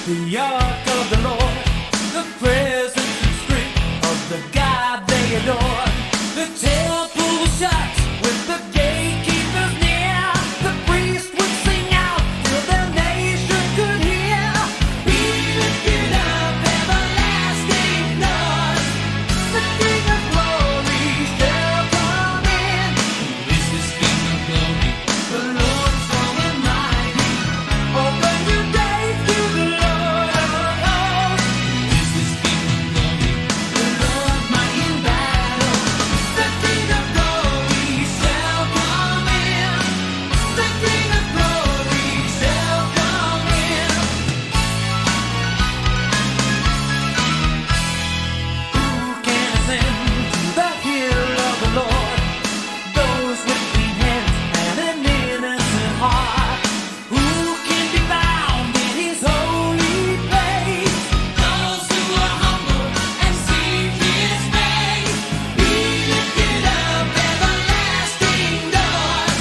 The ark of the Lord, the presence and strength of the God they adore. The temple was shut with the gatekeepers near. The priest would sing out till the nation could hear. Be lifted up, everlasting doors. The King of glory shall come in. This is King of glory, the Lord strong and mighty. Open your gates to the Lord of hosts. This is King of glory, the Lord mighty in battle. The King of glory shall come in. The King of glory shall come in. Who can ascend to the hill of the Lord? Those with clean hands and an innocent heart. Who can be found in his holy place? Those who are humble and seek his face. Be lifted up, everlasting doors.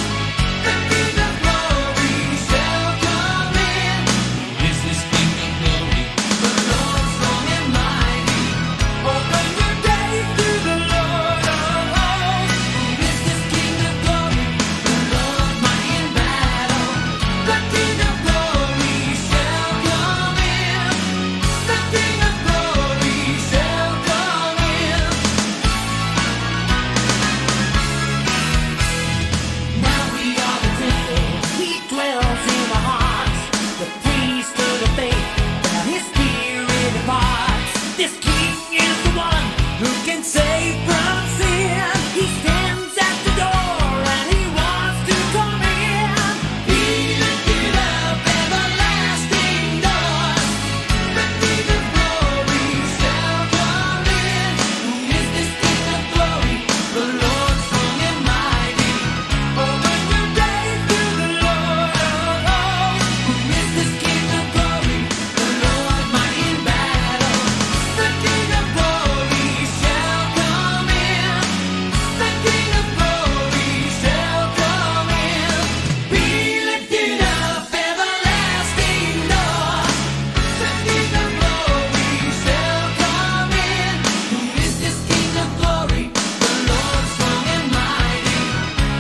The King of glory shall come in. This is King of glory, the Lord strong and mighty. Open your gates to the Lord of hosts. Who is this King of glory? The Lord mighty in battle. The King of glory shall come in. The King of glory shall come in. Now we are the temple, he dwells in our hearts. The priesthood of faith, that his spirit imparts. This king is the one who can save from sin. He stands at the door and he wants to come in. Be lifted up, everlasting doors. The King of glory shall come in. Who is this King of glory? The Lord strong and mighty. Open your gates to the Lord of hosts. Who is this King of glory? The Lord mighty in battle. The King of glory shall come in. The King of glory shall come in. Be lifted up, everlasting doors. The King of glory shall come in. Who is this King of glory? The Lord strong and mighty.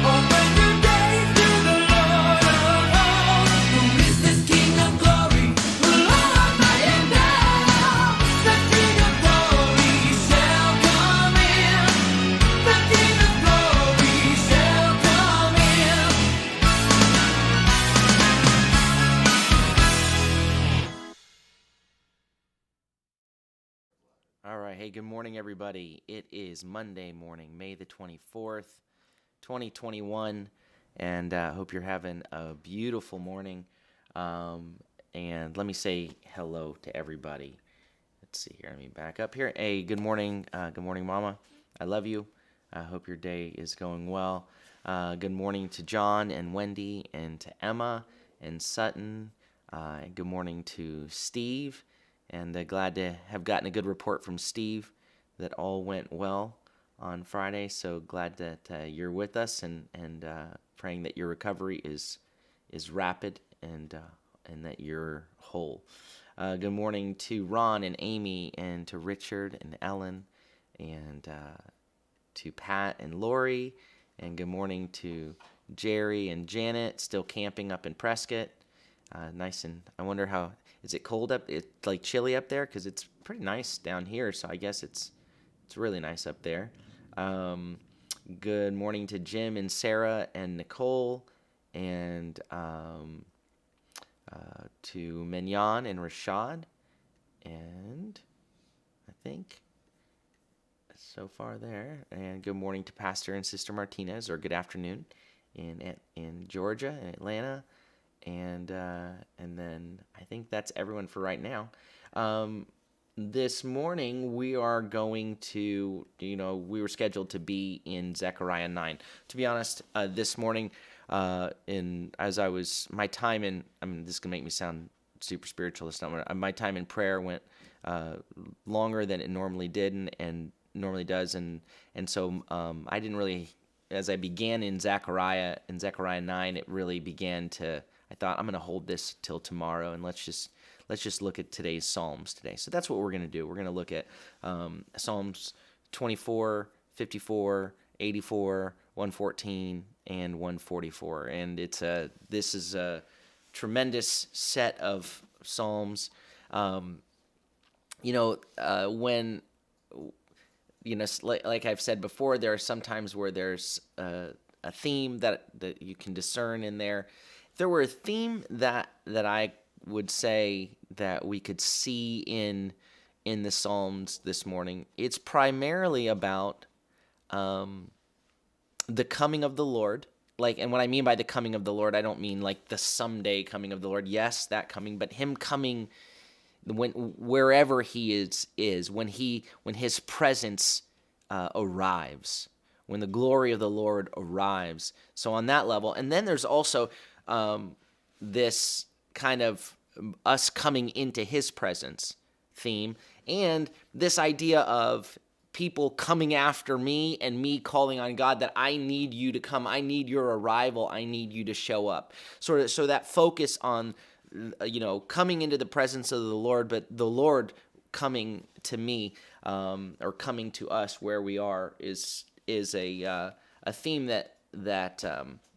Open your gates to the Lord of hosts. Who is this King of glory? The Lord mighty in battle. The King of glory shall come in. The King of glory shall come in. All right. Hey, good morning, everybody. It is Monday morning, May the 24th, 2021, and I hope you're having a beautiful morning. And let me say hello to everybody. Let's see here. Let me back up here. Hey, good morning. Good morning, Mama. I love you. I hope your day is going well. Good morning to John and Wendy and to Emma and Sutton. Good morning to Steve. And glad to have gotten a good report from Steve that all went well on Friday. So glad that you're with us and praying that your recovery is rapid and that you're whole. Good morning to Ron and Amy and to Richard and Ellen and to Pat and Lori. And good morning to Jerry and Janet, still camping up in Prescott. Nice, and I wonder how, is it cold up? It's like chilly up there? Because it's pretty nice down here, so I guess it's really nice up there. Good morning to Jim and Sarah and Nicole, and to Mignon and Rashad, and I think so far there. And good morning to Pastor and Sister Martinez, or good afternoon in Georgia and Atlanta. And then I think that's everyone for right now. This morning we are going to, we were scheduled to be in Zechariah 9. To be honest, this morning, as I was, my time in, this is going to make me sound super spiritual. It's not my time in prayer went longer than it normally did and normally does. And so I didn't really, as I began in Zechariah 9, it really began to, I thought I'm going to hold this till tomorrow and let's let's just look at today's Psalms today. So that's what we're going to do. We're going to look at Psalms 24, 54, 84, 114, and 144. And this is a tremendous set of Psalms. When like I've said before, there are some times where there's a theme that you can discern in there. If there were a theme that I would say that we could see in the Psalms this morning, it's primarily about the coming of the Lord. And what I mean by the coming of the Lord, I don't mean like the someday coming of the Lord. Yes, that coming, but him coming wherever he is when his presence arrives, when the glory of the Lord arrives. So on that level, and then there's also this kind of us coming into his presence theme, and this idea of people coming after me and me calling on God that I need you to come, I need your arrival, I need you to show up. So that focus on coming into the presence of the Lord, but the Lord coming to me or coming to us where we are is a theme that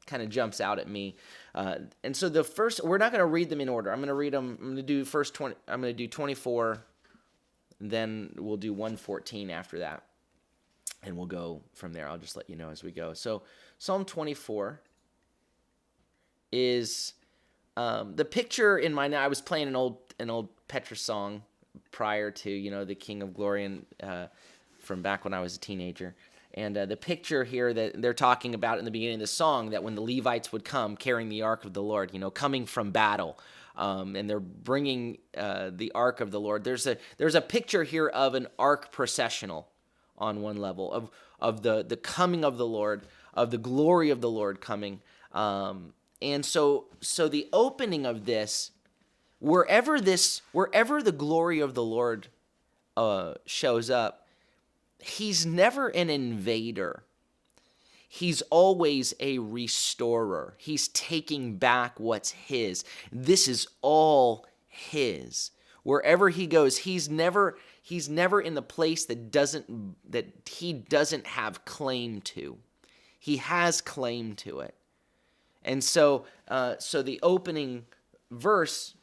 kind of jumps out at me. And so the first, we're not going to read them in order. I'm going to read them. I'm going to do first 20. I'm going to do 24. Then we'll do 114 after that, and we'll go from there. I'll just let you know as we go. So Psalm 24 is the picture in my. I was playing an old Petra song prior to the King of Glory and from back when I was a teenager. And the picture here that they're talking about in the beginning of the song, that when the Levites would come carrying the ark of the Lord, coming from battle, and they're bringing the ark of the Lord. There's a picture here of an ark processional on one level of the coming of the Lord, of the glory of the Lord coming. And so the opening of this, wherever the glory of the Lord shows up, he's never an invader. He's always a restorer. He's taking back what's his. This is all his. Wherever he goes, he's never in the place that he doesn't have claim to. He has claim to it. And so the opening verse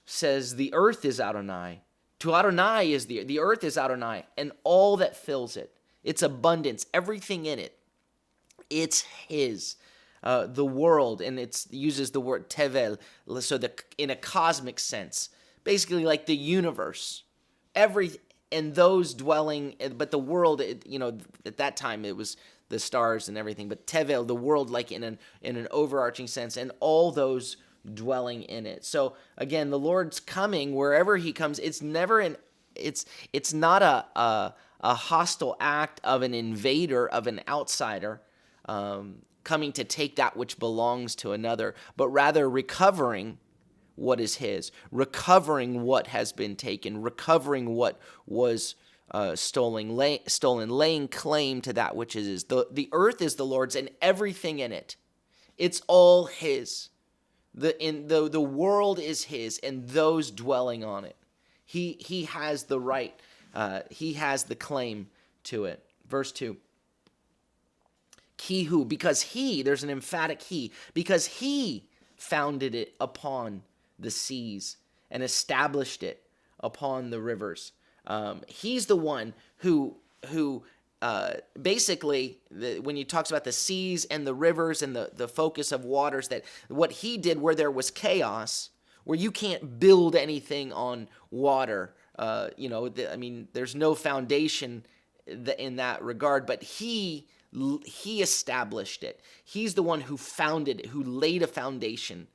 says, the earth is Adonai. To Adonai is the earth is Adonai, and all that fills it. Its abundance, everything in it. It's his. The world, and it uses the word tevel, so in a cosmic sense, basically like the universe, and those dwelling, but the world, at that time it was the stars and everything, but tevel, the world, like in an overarching sense, and all those dwelling in it. So again, the Lord's coming wherever he comes. It's never it's not a hostile act of an invader, of an outsider coming to take that which belongs to another, but rather recovering what is his, recovering what has been taken, recovering what was stolen, laying claim to that which is his. The earth is the Lord's and everything in it. It's all his. The world is his, and those dwelling on it. He has the right. He has the claim to it. Verse 2. Kihu, because there's an emphatic he, because he founded it upon the seas and established it upon the rivers. He's the one who basically, when he talks about the seas and the rivers and the focus of waters, that what he did where there was chaos, where you can't build anything on water, there's no foundation in that regard, but he established it. He's the one who founded it, who laid a foundation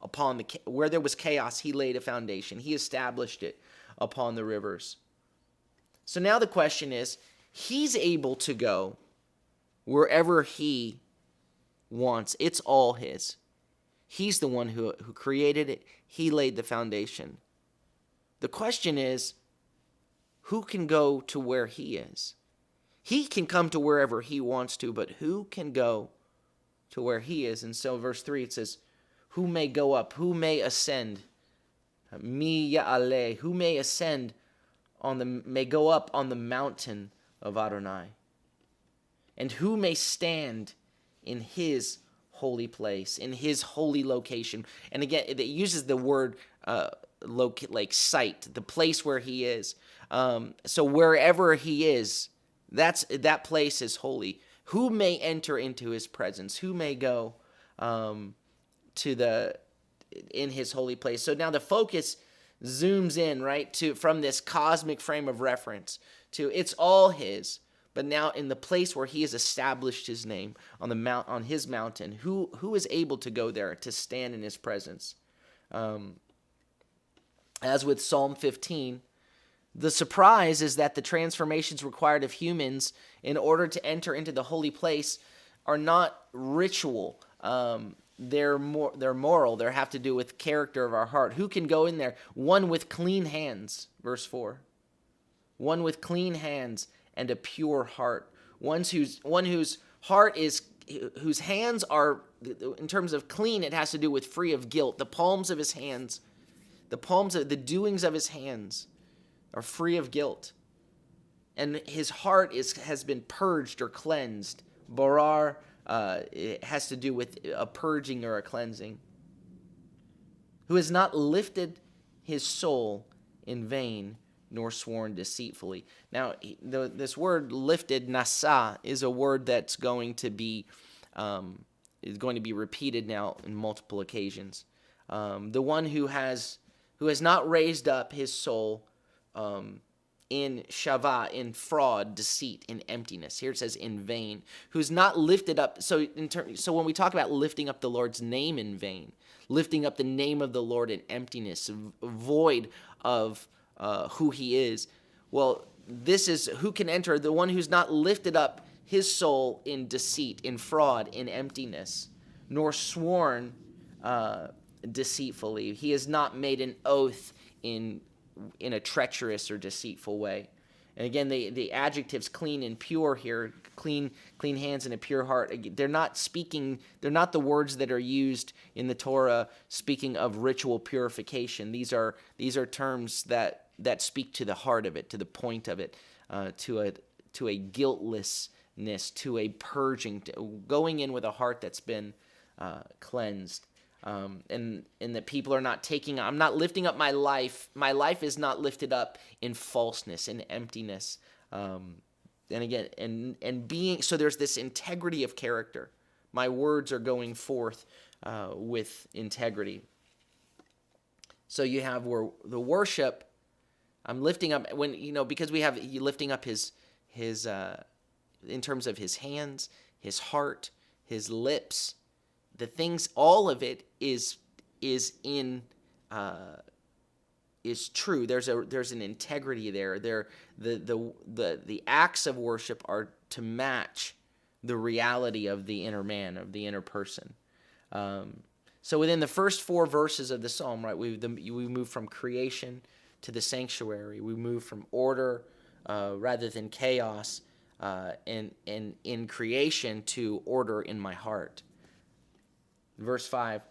upon where there was chaos. He laid a foundation. He established it upon the rivers. So now the question is, he's able to go wherever he wants. It's all his. He's the one who created it. He laid the foundation. The question is, who can go to where he is? He can come to wherever he wants to, but who can go to where he is? And so verse 3, it says, who may go up? Who may ascend Mi ya'aleh, who may may go up on the mountain of Adonai, and who may stand in his holy place, in his holy location. And again, it uses the word like site, the place where he is. So wherever he is, that place is holy. Who may enter into his presence? Who may go in his holy place? So now the focus zooms in, right, from this cosmic frame of reference to it's all his. But now in the place where he has established his name on his mountain, who is able to go there to stand in his presence? As with Psalm 15, the surprise is that the transformations required of humans in order to enter into the holy place are not ritual. They're moral. They have to do with character of our heart. Who can go in there? One with clean hands, verse 4. One with clean hands and a pure heart. One whose heart is, whose hands are, in terms of clean, it has to do with free of guilt. The palms of his hands, the doings of his hands are free of guilt. And his heart has been purged or cleansed. Barar, it has to do with a purging or a cleansing. Who has not lifted his soul in vain, nor sworn deceitfully. Now, this word lifted, nasa, is a word that's going to be repeated now in multiple occasions. The one who has not raised up his soul in shava, in fraud, deceit, in emptiness. Here it says in vain. Who's not lifted up. So when we talk about lifting up the Lord's name in vain, lifting up the name of the Lord in emptiness, void of who he is. Well, this is who can enter, the one who's not lifted up his soul in deceit, in fraud, in emptiness, nor sworn deceitfully. He has not made an oath in a treacherous or deceitful way. And again, the adjectives clean and pure here, clean hands and a pure heart, they're not the words that are used in the Torah speaking of ritual purification. These are terms that speak to the heart of it, to the point of it, to a guiltlessness, to a purging, going in with a heart that's been cleansed. And that people are not I'm not lifting up my life. My life is not lifted up in falseness, in emptiness. And again, and being, so there's this integrity of character. My words are going forth with integrity. So you have where the worship, I'm lifting up, because we have lifting up his in terms of his hands, his heart, his lips, the things, all of it is true. There's an integrity there. The acts of worship are to match the reality of the inner man, of the inner person. So within the first 4 verses of the psalm, right, we move from creation to the sanctuary. We move from order rather than chaos, and in creation to order in my heart. Verse 5,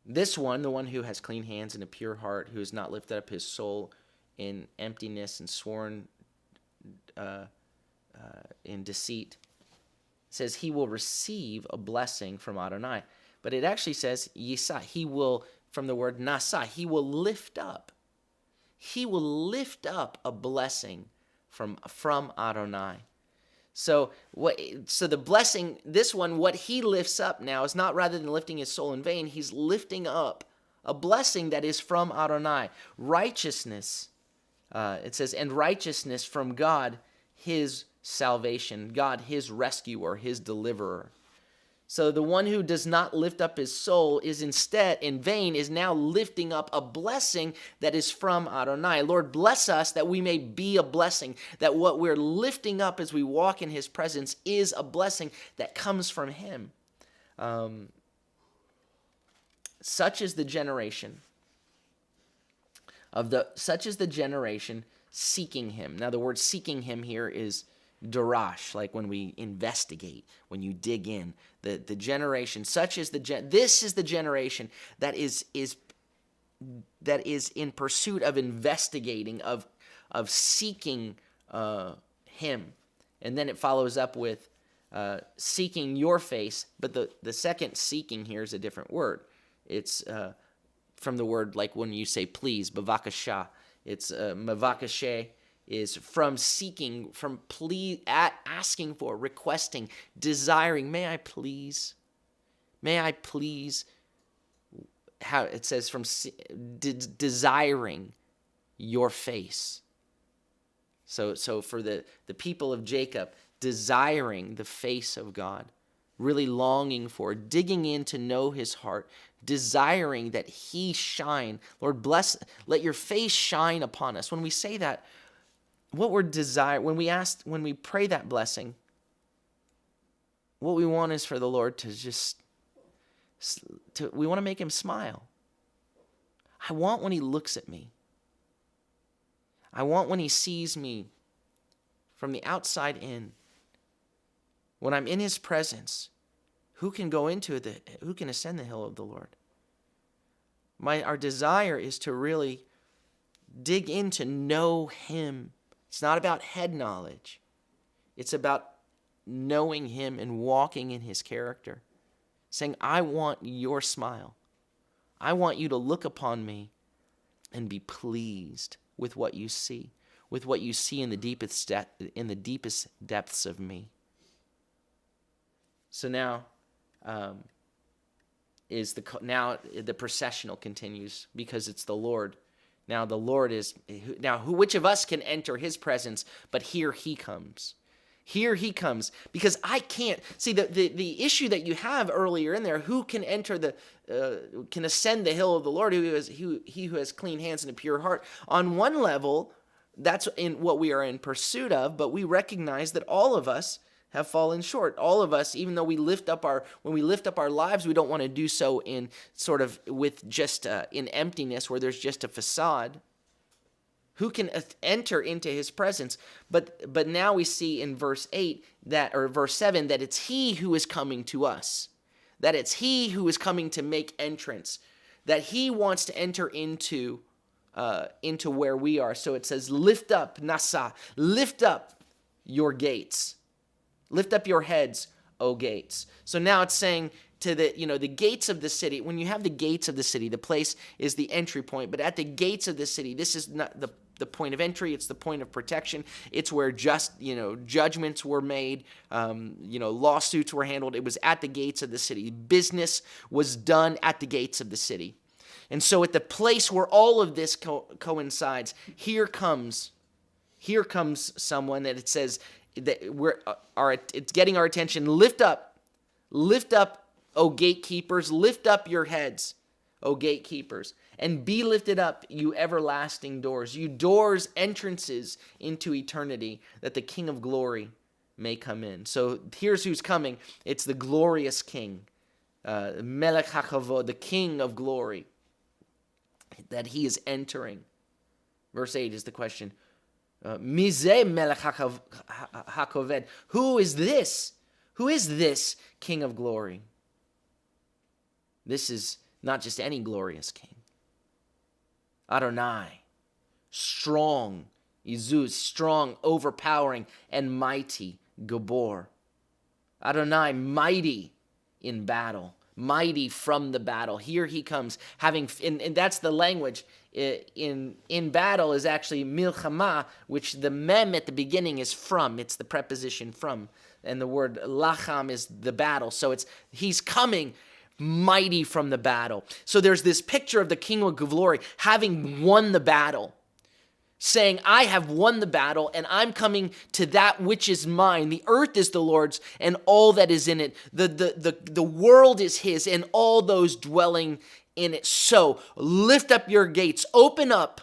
this one, the one who has clean hands and a pure heart, who has not lifted up his soul in emptiness and sworn in deceit, says he will receive a blessing from Adonai. But it actually says, Yisa, he will, from the word nasa, he will lift up. He will lift up a blessing from Adonai. So the blessing, this one, what he lifts up now is not, rather than lifting his soul in vain, he's lifting up a blessing that is from Adonai. Righteousness, it says, and righteousness from God, his salvation, God, his rescuer, his deliverer. So the one who does not lift up his soul is instead, in vain, is now lifting up a blessing that is from Adonai. Lord, bless us that we may be a blessing, that what we're lifting up as we walk in his presence is a blessing that comes from him. Such is the generation seeking him. Now the word seeking him here is darash, like when we investigate, when you dig in. The generation, this is the generation that is in pursuit of investigating, of seeking him. And then it follows up with seeking your face, but the second seeking here is a different word. It's from the word, like when you say please, bavakasha. It's mavakashe is from seeking, from asking for, requesting, desiring. May I please? How it says from desiring your face. So for the people of Jacob, desiring the face of God, really longing for, digging in to know his heart, desiring that he shine. Lord, let your face shine upon us. When we say that, what we're when we pray that blessing, what we want is for the Lord we want to make him smile. I want when he looks at me. I want when he sees me from the outside in. When I'm in his presence, who can ascend the hill of the Lord? Our desire is to really dig in to know him. It's not about head knowledge. It's about knowing him and walking in his character. Saying, I want your smile. I want you to look upon me and be pleased with what you see, in the deepest depths of me. So now, the processional continues because it's the Lord. Now the Lord which of us can enter his presence? But here he comes. Here he comes, because I can't see the issue that you have earlier in there. Who can enter can ascend the hill of the Lord? He who has clean hands and a pure heart. On one level, that's in what we are in pursuit of, but we recognize that all of us have fallen short. All of us, even though when we lift up our lives, we don't want to do so in sort of with just in emptiness where there's just a facade. Who can enter into his presence? But now we see in verse 7 that it's he who is coming to us. That it's he who is coming to make entrance. That he wants to enter into where we are. So it says, lift up, nasa, lift up your gates. Lift up your heads, O gates. So now it's saying to the gates of the city. When you have the gates of the city, the place is the entry point. But at the gates of the city, this is not the point of entry. It's the point of protection. It's where judgments were made. Lawsuits were handled. It was at the gates of the city. Business was done at the gates of the city. And so at the place where all of this coincides, here comes someone that it says that it's getting our attention. Lift up, O gatekeepers, lift up your heads, O gatekeepers, and be lifted up, you everlasting doors, you doors, entrances into eternity, that the King of glory may come in. So here's who's coming. It's the glorious King, Melech HaKavod, the King of glory, that he is entering. Verse 8 is the question. Mizeh Melech HaKavod. Who is this? Who is this King of glory? This is not just any glorious King. Adonai, strong, Izuz, strong, overpowering, and mighty, Gabor. Adonai, mighty in battle, mighty from the battle. Here he comes, and that's the language. In battle is actually milchama, which the mem at the beginning is from. It's the preposition from, and the word lacham is the battle. So he's coming mighty from the battle. So there's this picture of the King of glory having won the battle, saying, I have won the battle and I'm coming to that which is mine. The earth is the Lord's and all that is in it. The world is his and all those dwelling in it. So lift up your gates, open up,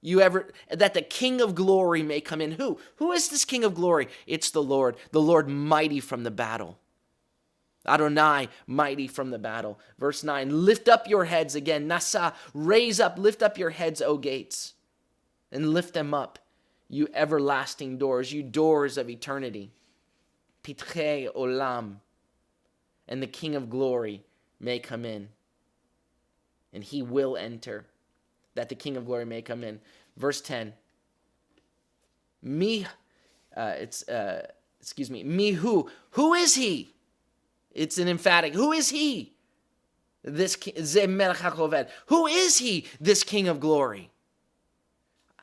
that the King of glory may come in. Who is this King of glory? It's the Lord mighty from the battle. Adonai, mighty from the battle. Verse 9, lift up your heads again. Nasa, raise up, lift up your heads, O gates, and lift them up, you everlasting doors, you doors of eternity. Pitchei olam, and the King of glory may come in. and he will enter, that the King of glory may come in. Verse 10. Me who is he? It's an emphatic. Who is he? Who is he, this King of glory?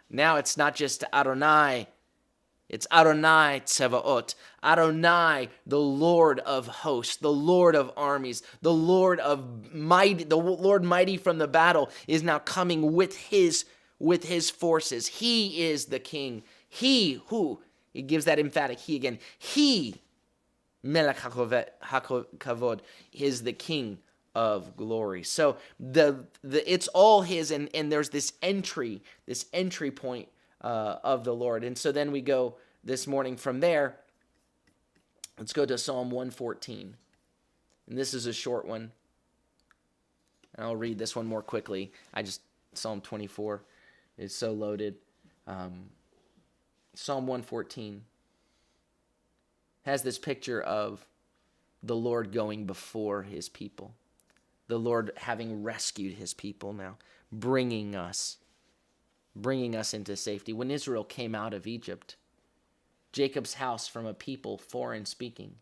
Now it's not just Adonai, it's Adonai Tsevaot. Adonai, the Lord of hosts, the Lord of armies, the Lord mighty from the battle is now coming with his forces. He is the king. He who, it gives that emphatic he again. He, Melech HaKavod, is the king of glory. So it's all his, and there's this entry point of the Lord. And so then we go this morning from there. Let's go to Psalm 114. And this is a short one. And I'll read this one more quickly. Psalm 24 is so loaded. Psalm 114 has this picture of the Lord going before his people. The Lord having rescued his people now, bringing us into safety. When Israel came out of Egypt, Jacob's house from a people foreign speaking,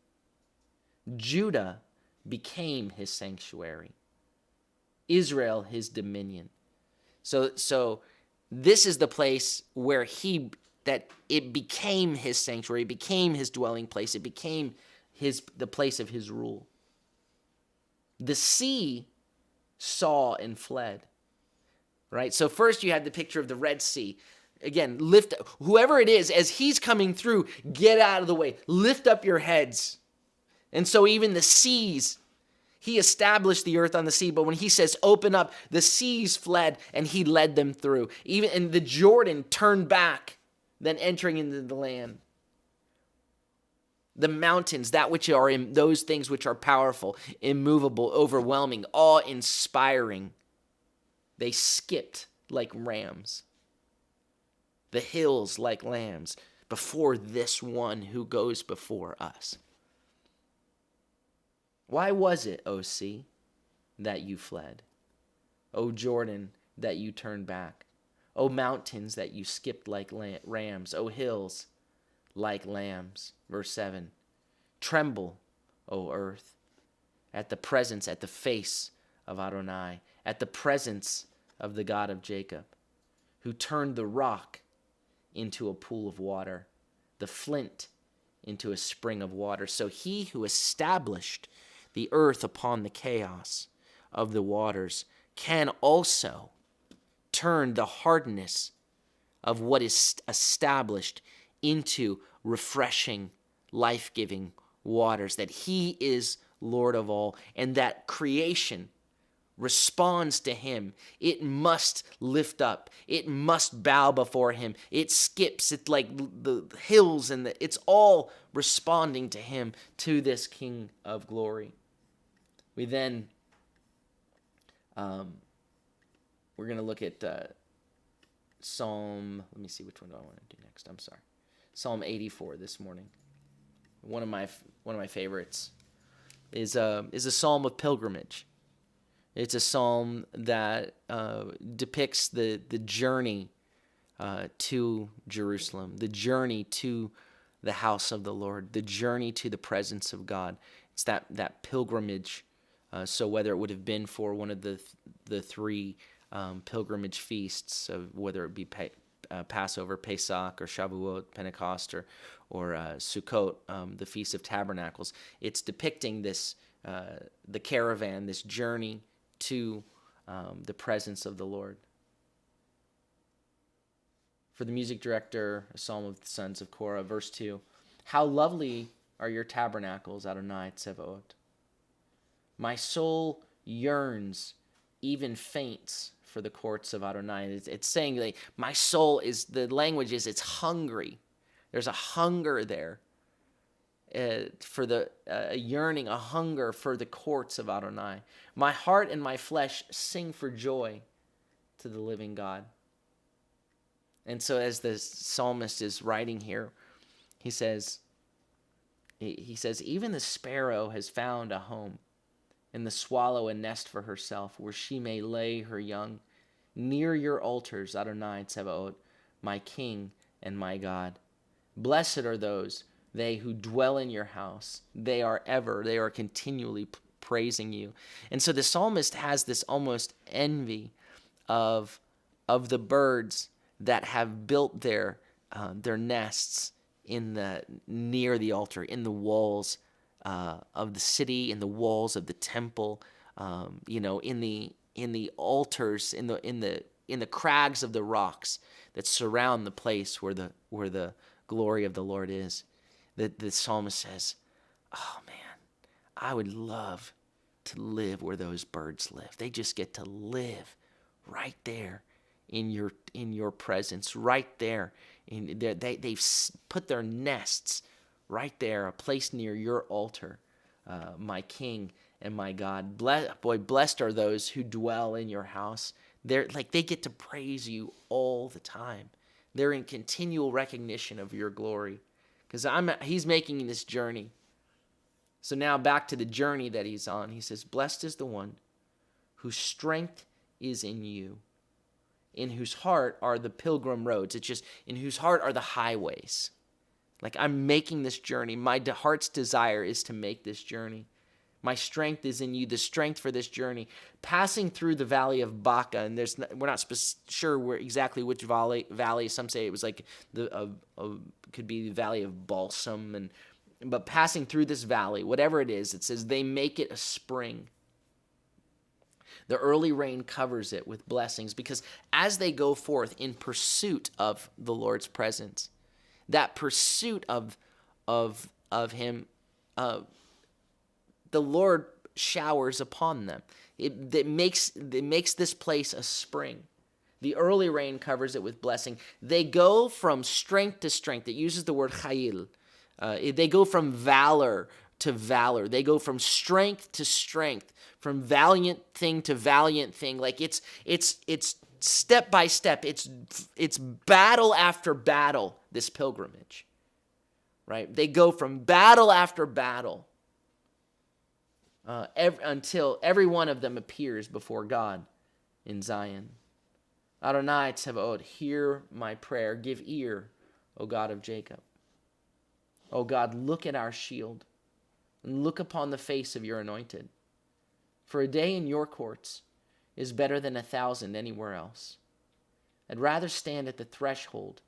Judah became his sanctuary, Israel his dominion. So this is the place where it became his sanctuary, it became his dwelling place, it became the place of his rule. The sea saw and fled. Right? So first you had the picture of the Red Sea. Again, whoever it is, as he's coming through, get out of the way. Lift up your heads. And so even the seas, he established the earth on the sea, but when he says open up, the seas fled and he led them through. And the Jordan turned back, then entering into the land. The mountains, those things which are powerful, immovable, overwhelming, awe-inspiring, they skipped like rams. The hills like lambs before this one who goes before us. Why was it, O sea, that you fled? O Jordan, that you turned back? O mountains, that you skipped like rams? O hills, like lambs? Verse 7. Tremble, O earth, at the face of Adonai, at the presence of the God of Jacob, who turned the rock into a pool of water, the flint into a spring of water. So he who established the earth upon the chaos of the waters can also turn the hardness of what is established into refreshing, life-giving waters, that he is Lord of all, and that creation responds to him. It must lift up. It must bow before him. It skips. It's like the hills, and it's all responding to him, to this King of glory. We then, we're going to look at Psalm, let me see which one do I want to do next. I'm sorry. Psalm 84 this morning. One of my favorites is a psalm of pilgrimage. It's a psalm that depicts the journey to Jerusalem, the journey to the house of the Lord, the journey to the presence of God. It's that pilgrimage. So whether it would have been for one of the three pilgrimage feasts, whether it be Passover, Pesach, or Shavuot, Pentecost, or Sukkot, the Feast of Tabernacles, it's depicting this the caravan, this journey to the presence of the Lord. For the music director, a psalm of the sons of Korah, verse 2, how lovely are your tabernacles, Adonai Tsevaot. My soul yearns, even faints, for the courts of Adonai. It's saying that my soul it's hungry. There's a hunger there for a yearning, a hunger for the courts of Adonai. My heart and my flesh sing for joy to the living God. And so as the psalmist is writing here, he says, even the sparrow has found a home and the swallow a nest for herself, where she may lay her young. Near your altars, Adonai Tzebaot, my King and my God. Blessed are those, they who dwell in your house. They are continually praising you. And so the psalmist has this almost envy of the birds that have built their nests near the altar, in the walls of the city, in the walls of the temple, in the altars, in the crags of the rocks that surround the place where the glory of the Lord is. The psalmist says, "Oh man, I would love to live where those birds live. They just get to live right there in your presence, right there. They've put their nests right there, a place near your altar, my King and my God. Blessed are those who dwell in your house. They get to praise you all the time. They're in continual recognition of your glory, because he's making this journey. So now back to the journey that he's on. He says, blessed is the one whose strength is in you, in whose heart are the pilgrim roads. It's just, in whose heart are the highways. Like, I'm making this journey. My heart's desire is to make this journey. My strength is in you, the strength for this journey. Passing through the valley of Baca, and we're not sure exactly which valley. Some say it was like could be the valley of Balsam, but passing through this valley, whatever it is, it says they make it a spring. The early rain covers it with blessings, because as they go forth in pursuit of the Lord's presence, that pursuit of Him, the Lord showers upon them. It makes this place a spring. The early rain covers it with blessing. They go from strength to strength. It uses the word chayil. They go from valor to valor. They go from strength to strength, from valiant thing to valiant thing. Like it's step by step. It's battle after battle, this pilgrimage. Right? They go from battle after battle until every one of them appears before God in Zion. Adonai Tzebaot, hear my prayer. Give ear, O God of Jacob. O God, look at our shield and look upon the face of your anointed. For a day in your courts is better than 1,000 anywhere else. I'd rather stand at the threshold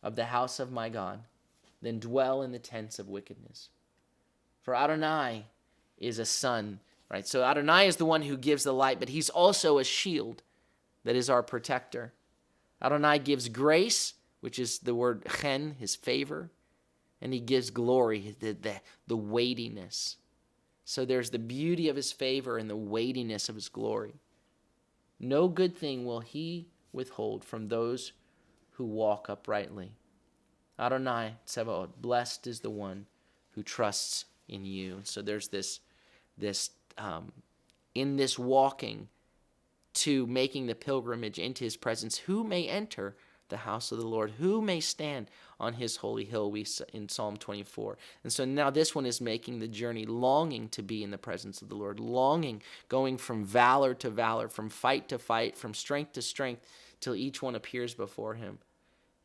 of the house of my God than dwell in the tents of wickedness. For Adonai is a sun, right? So Adonai is the one who gives the light, but he's also a shield that is our protector. Adonai gives grace, which is the word chen, his favor, and he gives glory, the weightiness. So there's the beauty of his favor and the weightiness of his glory. No good thing will he withhold from those who walk uprightly. Adonai Tzebaot, blessed is the one who trusts in you. So there's this in this walking to making the pilgrimage into his presence, who may enter the house of the Lord? Who may stand on his holy hill? We in Psalm 24. And so now this one is making the journey, longing to be in the presence of the Lord, longing, going from valor to valor, from fight to fight, from strength to strength, till each one appears before him,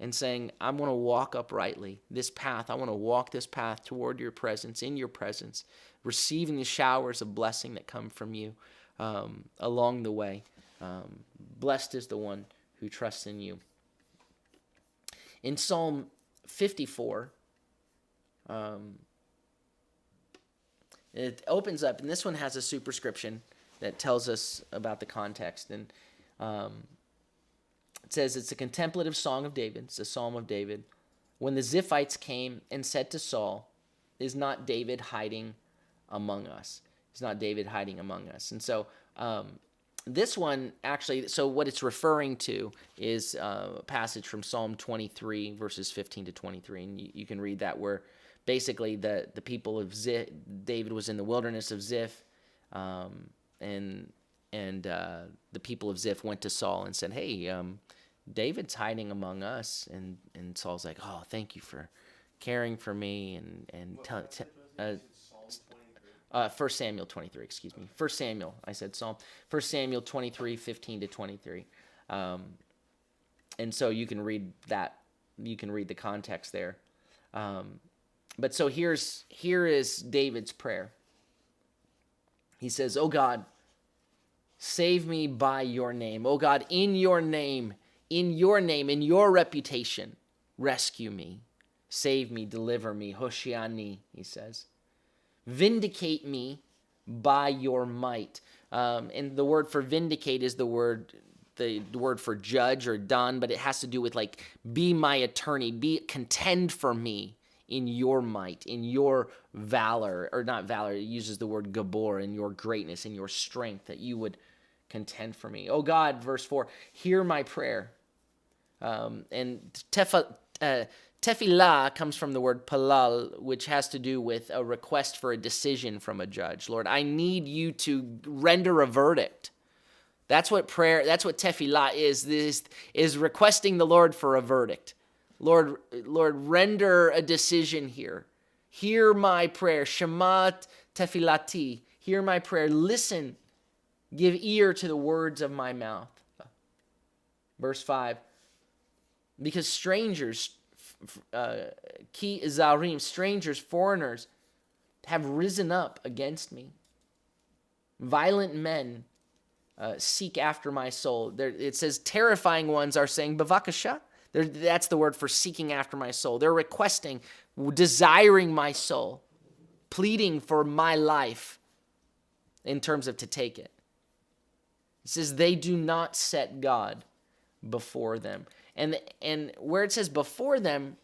and saying, I'm going to walk uprightly this path. I want to walk this path toward your presence, in your presence, receiving the showers of blessing that come from you along the way. Blessed is the one who trusts in you. In Psalm 54, it opens up, and this one has a superscription that tells us about the context. And it says it's a contemplative song of David. It's a psalm of David. When the Ziphites came and said to Saul, is not David hiding among us? Is not David hiding among us? And so this one actually, so what it's referring to is a passage from Psalm 23, verses 15 to 23. And you can read that, where basically the people of Ziph, David was in the wilderness of Ziph, and the people of Ziph went to Saul and said, hey, David's hiding among us. And Saul's like, oh, thank you for caring for me. 1 Samuel 23, excuse me. 1 Samuel, I said Psalm. 1 Samuel 23, 15 to 23. And so you can read that. You can read the context there. But so here is David's prayer. He says, "Oh God, save me by your name. Oh God, in your name, in your reputation, rescue me. Save me, deliver me, Hoshiani," he says. "Vindicate me by your might." And the word for vindicate is the word for judge or done, but it has to do with like, be my attorney, contend for me in your might, in your valor, or not valor, it uses the word gabor, in your greatness, in your strength, that you would contend for me. Oh God, verse 4, hear my prayer. And tefillah comes from the word palal, which has to do with a request for a decision from a judge. Lord, I need you to render a verdict. That's what tefillah is requesting the Lord for a verdict. Lord, render a decision here. Hear my prayer. Shema tefillati. Hear my prayer. Listen. Give ear to the words of my mouth. Verse 5. Because strangers, ki zarim, strangers, foreigners, have risen up against me. Violent men seek after my soul. It says terrifying ones are saying, bavakasha. That's the word for seeking after my soul. They're requesting, desiring my soul, pleading for my life in terms of to take it. It says they do not set God before them. And where it says before them,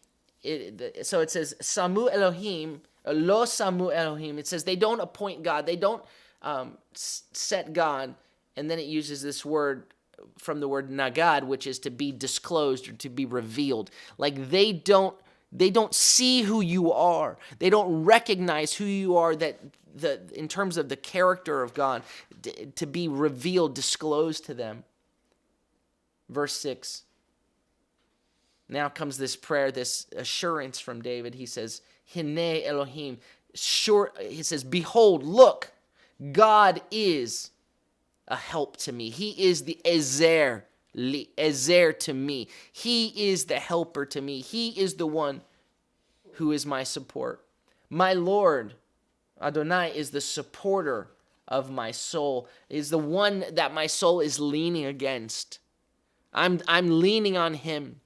so it says Samu Elohim, Lo Samu Elohim. It says they don't appoint God. They don't set God. And then it uses this word from the word nagad, which is to be disclosed or to be revealed. Like they don't see who you are. They don't recognize who you are, in terms of the character of God, to be revealed, disclosed to them. Verse 6. Now comes this prayer, this assurance from David. He says, Hine Elohim. Sure, he says, behold, look, God is a help to me. He is the Ezer to me. He is the helper to me. He is the one who is my support. My Lord, Adonai, is the supporter of my soul, is the one that my soul is leaning against. I'm leaning on him.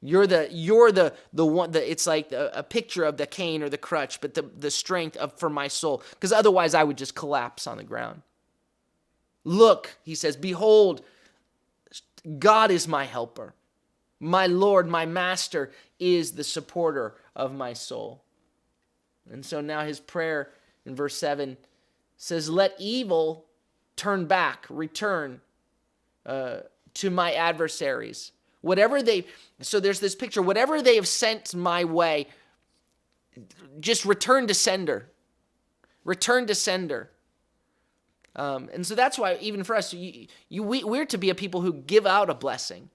You're the one that it's like a picture of the cane or the crutch, but the strength for my soul, because otherwise I would just collapse on the ground. Look, he says, behold, God is my helper. My Lord, my master is the supporter of my soul. And so now his prayer in verse 7 says, let evil return to my adversaries. So there's this picture, whatever they have sent my way, just return to sender. Return to sender. And so that's why, even for us, we're to be a people who give out a blessing.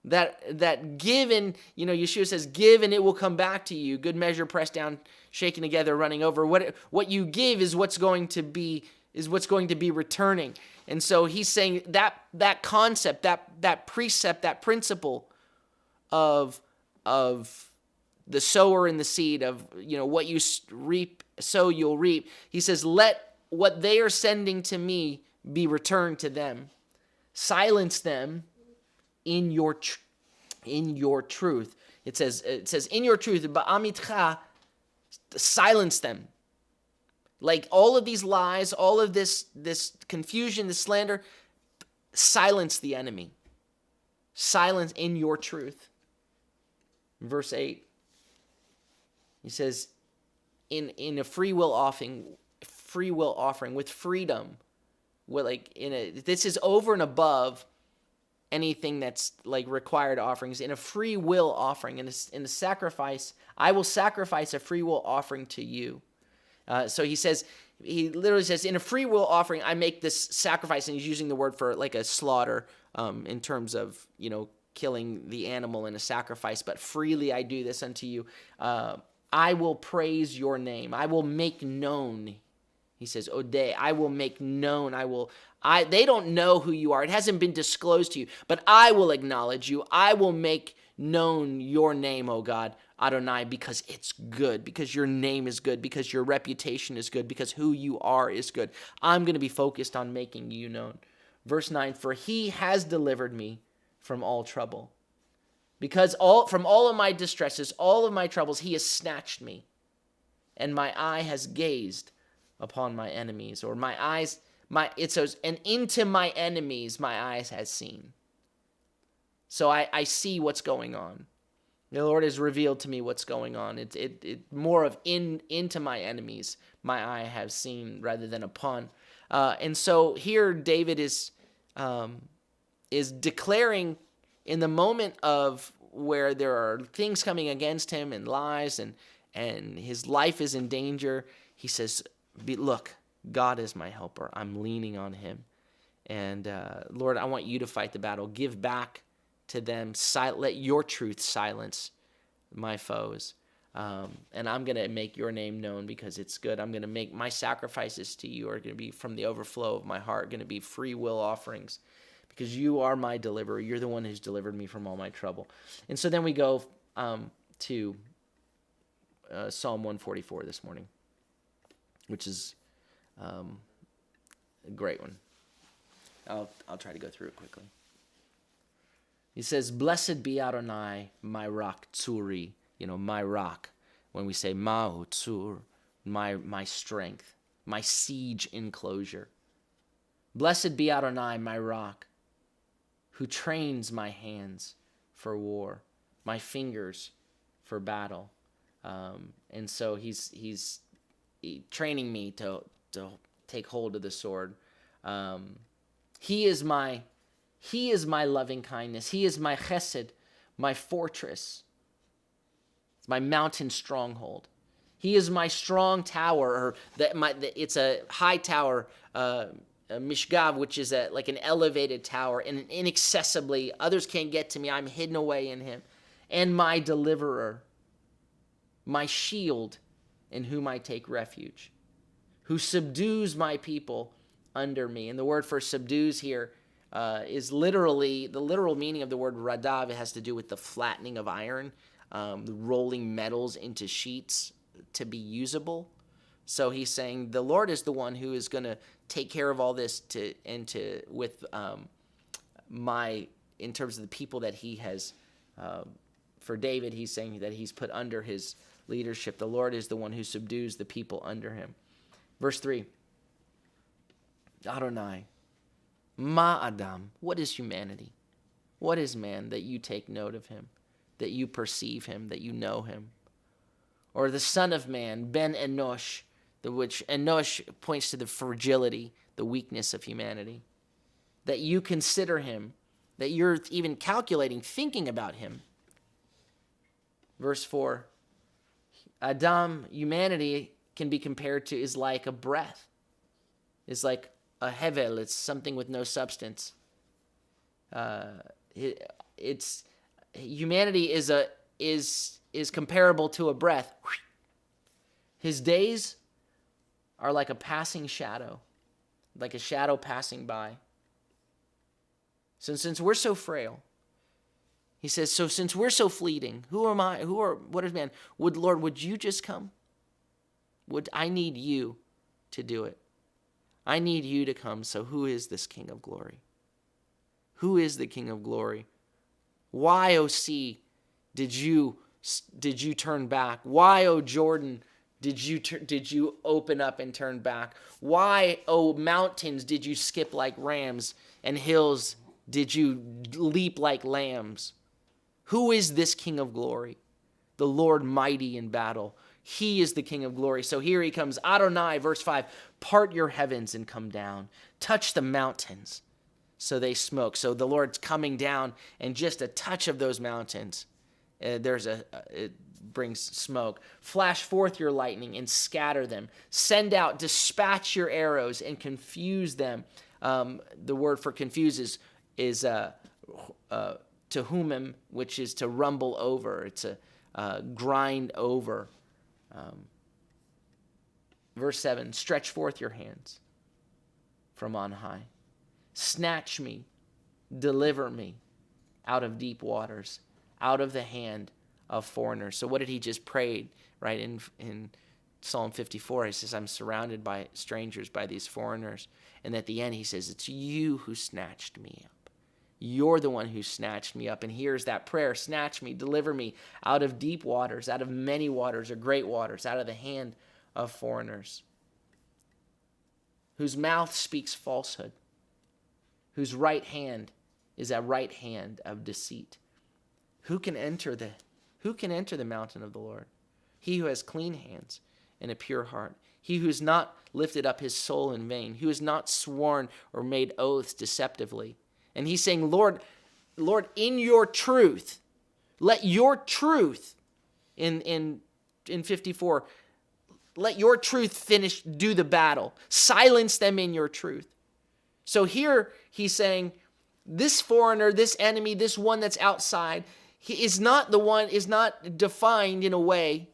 That give, and Yeshua says, give and it will come back to you. Good measure, pressed down, shaken together, running over. What you give is what's going to be returning. And so he's saying that concept, that precept, that principle of the sower and the seed, of what you reap, sow you'll reap. He says, let what they are sending to me be returned to them. Silence them in your truth. It says in your truth, ba'amitcha, silence them. Like all of these lies, all of this confusion, this slander, silence the enemy. Silence in your truth. Verse 8, he says, in a free will offering with freedom, this is over and above anything that's like required offerings. In a free will offering, in a sacrifice, I will sacrifice a free will offering to you. So he literally says, in a free will offering, I make this sacrifice, and he's using the word for like a slaughter, in terms of, killing the animal in a sacrifice, but freely I do this unto you. I will praise your name. I will make known. He says, Ode, I will make known. They don't know who you are. It hasn't been disclosed to you, but I will acknowledge you. I will make known your name, O God, Adonai, because it's good, because your name is good, because your reputation is good, because who you are is good. I'm going to be focused on making you known. Verse 9, for he has delivered me from all trouble. Because from all of my distresses, all of my troubles, he has snatched me. And my eye has gazed upon my enemies, or it says, and into my enemies my eyes has seen. So I see what's going on. The Lord has revealed to me what's going on. It more of into my enemies my eye has seen rather than upon. And so here David is declaring in the moment of where there are things coming against him and lies and his life is in danger. He says, look, God is my helper. I'm leaning on him. And Lord, I want you to fight the battle. Give back to them. Let your truth silence my foes. And I'm going to make your name known because it's good. I'm going to make my sacrifices to you are going to be from the overflow of my heart, going to be free will offerings because you are my deliverer. You're the one who's delivered me from all my trouble. And so then we go to Psalm 144 this morning, which is a great one. I'll try to go through it quickly. He says, blessed be Adonai, my rock, Tzuri, my rock. When we say Ma'u Tzur, my strength, my siege enclosure. Blessed be Adonai, my rock, who trains my hands for war, my fingers for battle. And so he's training me to take hold of the sword. He is my loving kindness. He is my chesed, my fortress. It's my mountain stronghold. He is my strong tower, it's a high tower, a mishgav, which is like an elevated tower, and inaccessibly, others can't get to me. I'm hidden away in him. And my deliverer, my shield, in whom I take refuge, who subdues my people under me. And the word for subdues here is literally, the literal meaning of the word radav. It has to do with the flattening of iron, the rolling metals into sheets to be usable. So he's saying the Lord is the one who is going to take care of all this in terms of the people that he has, for David, he's saying that he's put under his leadership. The Lord is the one who subdues the people under him. Verse 3, Adonai, Ma Adam, what is humanity? What is man that you take note of him, that you perceive him, that you know him? Or the son of man, Ben Enosh, which Enosh points to the fragility, the weakness of humanity, that you consider him, that you're even calculating, thinking about him. Verse 4, Adam, humanity can be compared to, is like a breath. It's like a hevel, it's something with no substance. Humanity is comparable to a breath. His days are like a passing shadow, like a shadow passing by. Since we're so frail, he says, so since we're so fleeting, what is man? Lord, would you just come? I need you to do it. I need you to come. So who is this King of glory? Who is the King of glory? Why, O sea, did you turn back? Why, O Jordan, did you open up and turn back? Why, O mountains, did you skip like rams, and hills did you leap like lambs? Who is this King of glory? The Lord mighty in battle. He is the King of glory. So here he comes. Adonai, verse 5, part your heavens and come down. Touch the mountains so they smoke. So the Lord's coming down, and just a touch of those mountains, it brings smoke. Flash forth your lightning and scatter them. Send out, dispatch your arrows and confuse them. The word for confuse is tehumim, which is to rumble over. It's a grind over. Verse 7, stretch forth your hands from on high. Snatch me, deliver me out of deep waters, out of the hand of foreigners. So what did he just pray, right? In Psalm 54, he says, I'm surrounded by strangers, by these foreigners. And at the end, he says, it's you who snatched me up. You're the one who snatched me up. And here's that prayer, snatch me, deliver me out of deep waters, out of many waters or great waters, out of the hand of foreigners, whose mouth speaks falsehood, whose right hand is a right hand of deceit. Who can enter the mountain of the Lord? He who has clean hands and a pure heart. He who has not lifted up his soul in vain, who has not sworn or made oaths deceptively. And he's saying, Lord, in your truth, let your truth in 54, let your truth do the battle. Silence them in your truth. So here he's saying, this foreigner, this enemy, this one that's outside, he is not defined in a way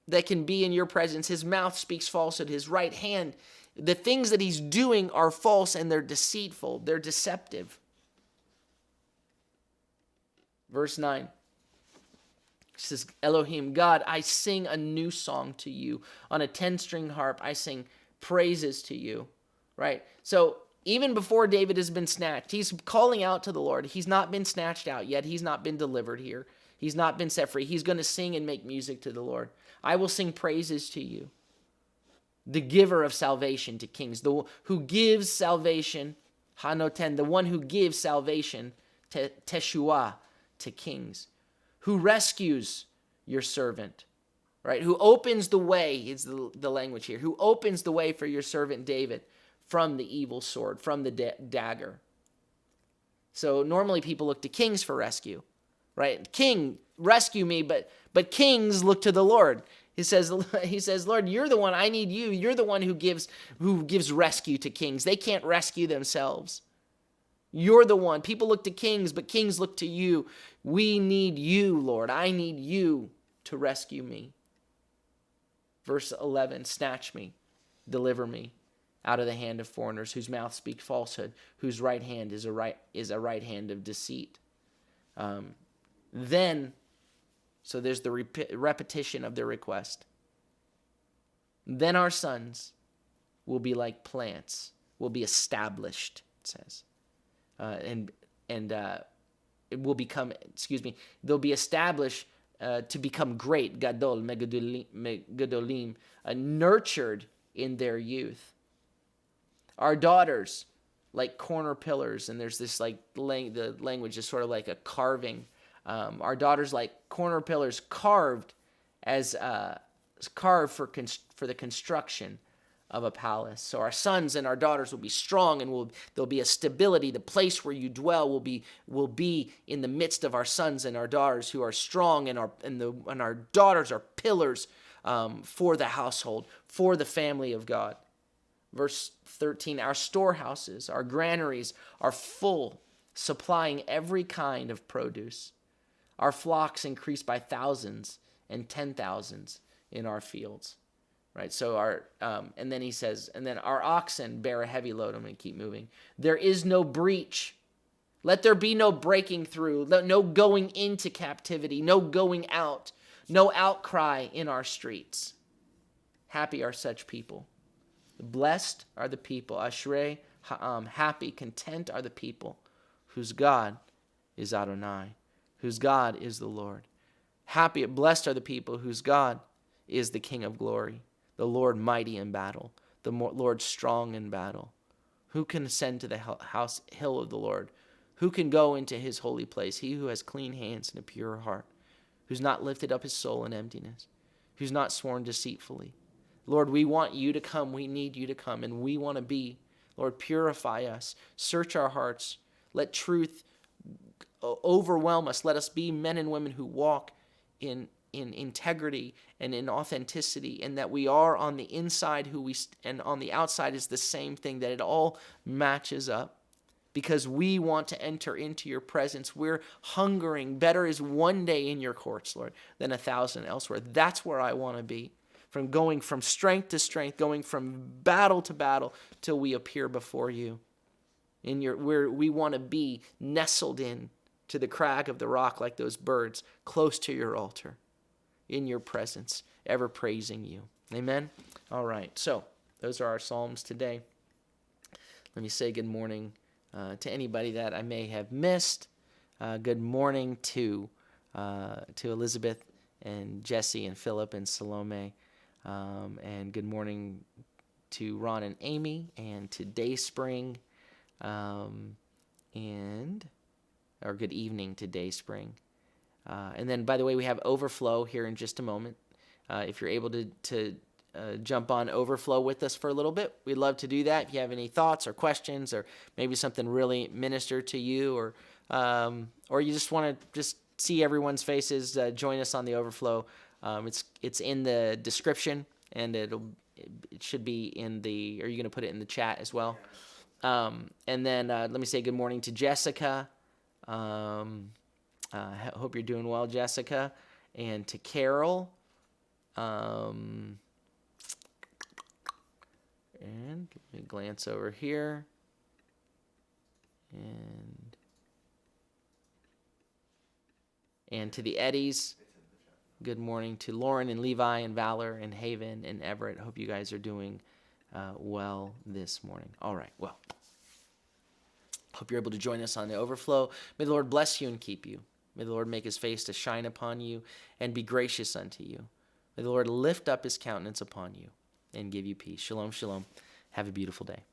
that can be in your presence. His mouth speaks falsehood. His right hand, the things that he's doing are false and they're deceitful. They're deceptive. Verse 9. It says, Elohim, God, I sing a new song to you. On a 10-string harp, I sing praises to you. Right? So even before David has been snatched, he's calling out to the Lord. He's not been snatched out yet. He's not been delivered here. He's not been set free. He's going to sing and make music to the Lord. I will sing praises to you, the giver of salvation to kings, who gives salvation, Hanoten, the one who gives salvation, Teshua, to kings, who rescues your servant, right? Who opens the way, is the language here, who opens the way for your servant David from the evil sword, from the dagger. So normally people look to kings for rescue, right? King, rescue me, but kings look to the Lord. He says, Lord, you're the one, I need you. You're the one who gives rescue to kings. They can't rescue themselves. You're the one. People look to kings, but kings look to you. We need you, Lord. I need you to rescue me. Verse 11, snatch me, deliver me out of the hand of foreigners, whose mouth speak falsehood, whose right hand is a right hand of deceit. Then, so there's the repetition of their request. Then our sons will be like plants, will be established, it says. And it will become, they'll be established to become great, gadol, megadolim, nurtured in their youth. Our daughters, like corner pillars, and there's this the language is sort of like a carving. Our daughters like corner pillars carved for the construction of a palace. So our sons and our daughters will be strong, and there'll be a stability. The place where you dwell will be in the midst of our sons and our daughters who are strong, and our daughters are pillars for the household, for the family of God. Verse 13, our storehouses, our granaries are full, supplying every kind of produce. Our flocks increase by thousands and 10,000s in our fields. Right, so and then he says, and then our oxen bear a heavy load. I'm going to keep moving. There is no breach. Let there be no breaking through, no going into captivity, no going out, no outcry in our streets. Happy are such people. Blessed are the people. Ashrei ha'am, happy, content are the people whose God is Adonai, whose God is the Lord. Happy, blessed are the people whose God is the King of glory, the Lord mighty in battle, the Lord strong in battle. Who can ascend to the hill of the Lord? Who can go into his holy place? He who has clean hands and a pure heart, who's not lifted up his soul in emptiness, who's not sworn deceitfully. Lord, we want you to come. We need you to come, and we want to be. Lord, purify us. Search our hearts. Let truth overwhelm us. Let us be men and women who walk in integrity and in authenticity, and that we are on the inside and on the outside is the same thing, that it all matches up. because we want to enter into your presence. We're hungering. Better is one day in your courts, Lord, than 1,000 elsewhere. That's where I want to be. From going from strength to strength, going from battle to battle till we appear before you. Where we want to be nestled in to the crag of the rock like those birds, close to your altar, in your presence, ever praising you. Amen? All right, so those are our Psalms today. Let me say good morning to anybody that I may have missed. Good morning to Elizabeth and Jesse and Philip and Salome. And good morning to Ron and Amy and to Dayspring. Or good evening to Dayspring. And then, by the way, we have Overflow here in just a moment. If you're able to jump on Overflow with us for a little bit, we'd love to do that. If you have any thoughts or questions, or maybe something really ministered to you, or you just want to just see everyone's faces, join us on the Overflow. It's in the description, and it should be in the. Are you going to put it in the chat as well? And then let me say good morning to Jessica. Hope you're doing well, Jessica, and to Carol. And let me glance over here. And to the Eddies. Good morning to Lauren and Levi and Valor and Haven and Everett. Hope you guys are doing well this morning. All right, well, hope you're able to join us on the Overflow. May the Lord bless you and keep you. May the Lord make his face to shine upon you and be gracious unto you. May the Lord lift up his countenance upon you and give you peace. Shalom, shalom. Have a beautiful day.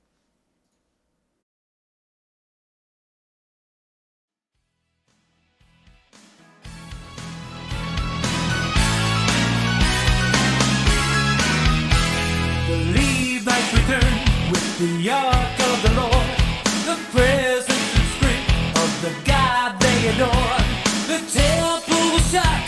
The Levites returned with the ark of the Lord, the presence and strength of the God they adored. The temple was shut,